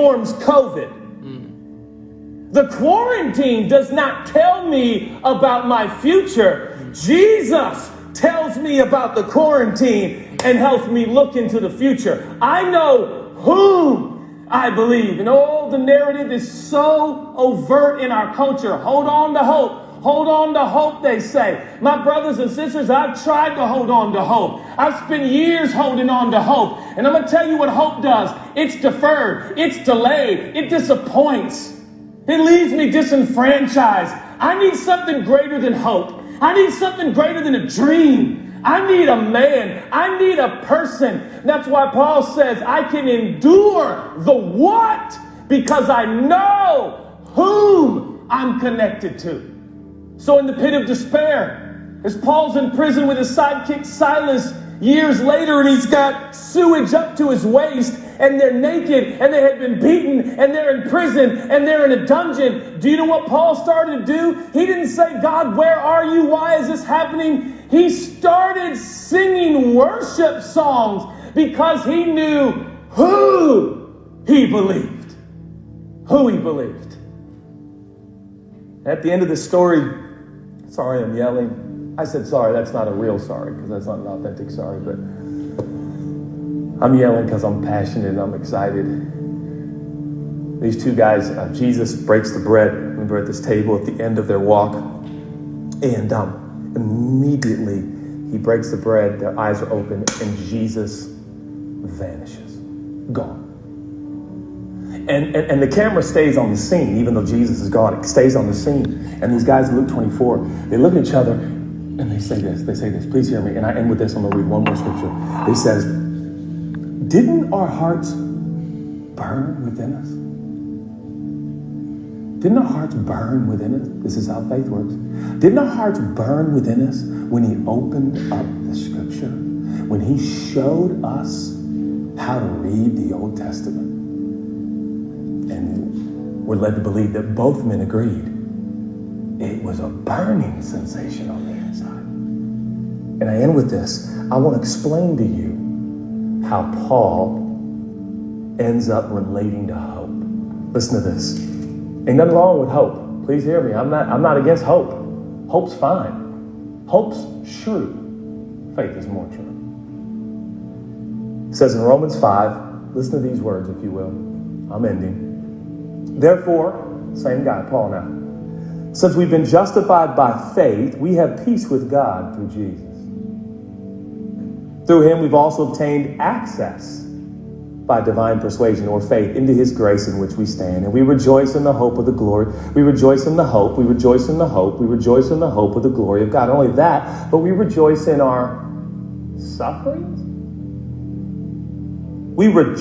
COVID. The quarantine does not tell me about my future. Jesus tells me about the quarantine and helps me look into the future. I know whom I believe. And the narrative is so overt in our culture. Hold on to hope. Hold on to hope, they say. My brothers and sisters, I've tried to hold on to hope. I've spent years holding on to hope. And I'm going to tell you what hope does. It's deferred. It's delayed. It disappoints. It leaves me disenfranchised. I need something greater than hope. I need something greater than a dream. I need a man. I need a person. That's why Paul says I can endure the what? Because I know whom I'm connected to. So in the pit of despair, as Paul's in prison with his sidekick Silas years later, and he's got sewage up to his waist, and they're naked, and they had been beaten, and they're in prison, and they're in a dungeon. Do you know what Paul started to do? He didn't say, God, where are you? Why is this happening? He started singing worship songs because he knew who he believed. Who he believed. At the end of the story, sorry, I'm yelling. I said sorry, that's not a real sorry, because that's not an authentic sorry, but I'm yelling because I'm passionate and I'm excited. These two guys, Jesus breaks the bread. Remember, at this table at the end of their walk. And immediately he breaks the bread, their eyes are open, and Jesus vanishes. Gone. And the camera stays on the scene, even though Jesus is gone. It stays on the scene. And these guys in Luke 24, they look at each other and they say this. Please hear me. And I end with this. I'm going to read one more scripture. He says, didn't our hearts burn within us? Didn't our hearts burn within us? This is how faith works. Didn't our hearts burn within us when he opened up the scripture? When he showed us how to read the Old Testament? And we're led to believe that both men agreed. It was a burning sensation on the inside. And I end with this. I want to explain to you how Paul ends up relating to hope. Listen to this. Ain't nothing wrong with hope. Please hear me. I'm not against hope. Hope's fine. Hope's true. Faith is more true. It says in Romans 5, listen to these words, if you will. I'm ending. Therefore, same guy, Paul now. Since we've been justified by faith, we have peace with God through Jesus. Through him, we've also obtained access by divine persuasion or faith into his grace in which we stand. And we rejoice in the hope of the glory. We rejoice in the hope. We rejoice in the hope. We rejoice in the hope of the glory of God. Not only that, but we rejoice in our sufferings. We rejoice